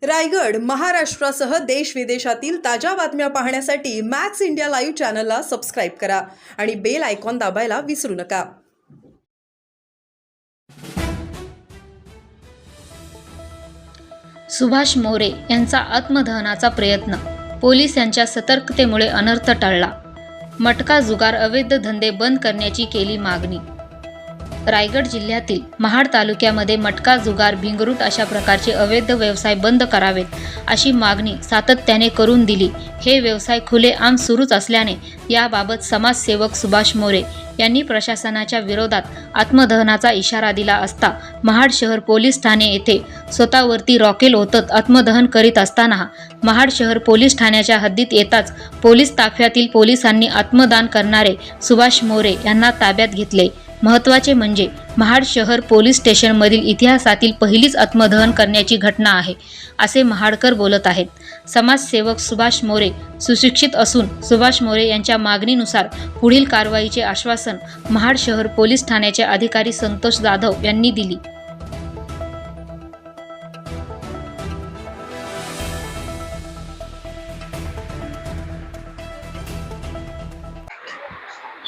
रायगड महाराष्ट्रासह देश विदेशातील ताज्या बातम्या पाहण्यासाठी मॅक्स इंडिया लाईव्ह चॅनलला सबस्क्राईब करा आणि बेल आयकॉन दाबायला विसरू नका। सुभाष मोरे यांचा आत्मदहनाचा प्रयत्न, पोलीस यांच्या सतर्कतेमुळे अनर्थ टळला। मटका जुगार अवैध धंदे बंद करण्याची केली मागणी। रायगड जिल्ह्यातील महाड तालुक्यामध्ये मटका जुगार भिंगरूट अशा प्रकारचे अवैध व्यवसाय बंद करावेत अशी मागणी सातत्याने करून दिली। हे व्यवसाय खुलेआम सुरूच असल्याने याबाबत समाजसेवक सुभाष मोरे यांनी प्रशासनाच्या विरोधात आत्मदहनाचा इशारा दिला असता महाड शहर पोलीस ठाणे येथे स्वतःवरती रॉकेल ओतत आत्मदहन करीत असताना महाड शहर पोलीस ठाण्याच्या हद्दीत येताच पोलीस ताफ्यातील पोलिसांनी आत्मदान करणारे सुभाष मोरे यांना ताब्यात घेतले। महत्त्वाचे म्हणजे महाड शहर पोलीस स्टेशनमधील इतिहासातील पहिलीच आत्मदहन करण्याची घटना आहे, असे महाडकर बोलत आहेत। समाजसेवक सुभाष मोरे सुशिक्षित असून सुभाष मोरे यांच्या मागणीनुसार पुढील कारवाईचे आश्वासन महाड शहर पोलीस ठाण्याचे अधिकारी संतोष जाधव यांनी दिली।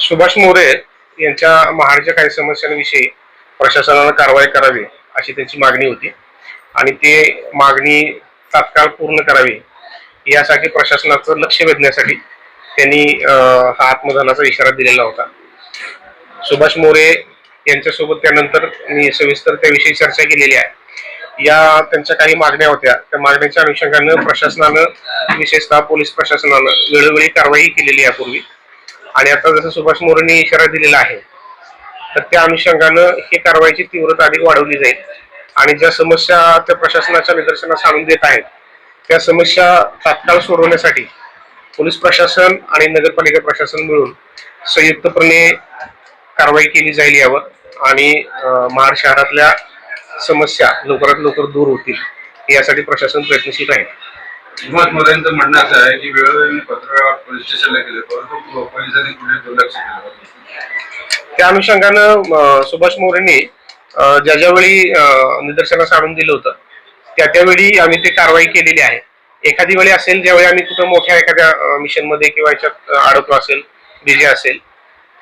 सुभाष मोरे यांच्या महाडच्या काही समस्यांविषयी प्रशासनाने कारवाई करावी अशी त्यांची मागणी होती आणि ते मागणी तात्काळ पूर्ण करावी यासाठी प्रशासनाचं लक्ष वेधण्यासाठी त्यांनी हा आत्मदहनाचा इशारा दिलेला होता। सुभाष मोरे यांच्यासोबत त्यानंतर मी सविस्तर त्याविषयी चर्चा केलेली आहे। या त्यांच्या काही मागण्या होत्या, त्या मागण्याच्या अनुषंगाने प्रशासनानं विशेषतः पोलीस प्रशासनानं वेळोवेळी कारवाई केलेली यापूर्वी आणि आता जसं सुभाष मोरेंनी इशारा दिलेला आहे तर त्या अनुषंगानं ही कारवाईची तीव्रता अधिक वाढवली जाईल आणि ज्या समस्या त्या प्रशासनाच्या निदर्शनास आणून देत आहेत त्या समस्या तात्काळ सोडवण्यासाठी पोलीस प्रशासन आणि नगरपालिका प्रशासन मिळून संयुक्तपणे कारवाई केली जाईल यावर आणि महाड शहरातल्या समस्या लवकरात लवकर दूर होतील यासाठी प्रशासन प्रयत्नशील आहे। सुभाष मोरेंचं म्हणणं असं आहे की वेळोवेळी पत्रव्यवहार पोलीस स्टेशनला केले परंतु पोलिसांनी कुठे दुर्लक्ष केलं। त्या अनुषंगानं सुभाष मोरेंनी ज्यावेळी निदर्शनास आणून दिलं होतं त्यावेळी आम्ही ते कारवाई केलेली आहे। एखादी वेळी असेल ज्यावेळी आम्ही कुठं मोठ्या एखाद्या मिशन मध्ये किंवा याच्यात अडकलो असेल, बिझी असेल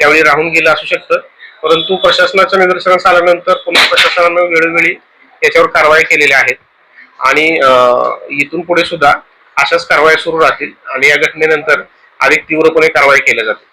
त्यावेळी राहून गेलं असू शकतं, परंतु प्रशासनाच्या निदर्शनास आल्यानंतर पोलीस प्रशासनानं वेळोवेळी याच्यावर कारवाई केलेल्या आहेत आणि इथून पुढे सुद्धा अशाच कारवाई सुरू राहतील आणि या घटनेनंतर अधिक तीव्रपणे कारवाई केल्या जाते।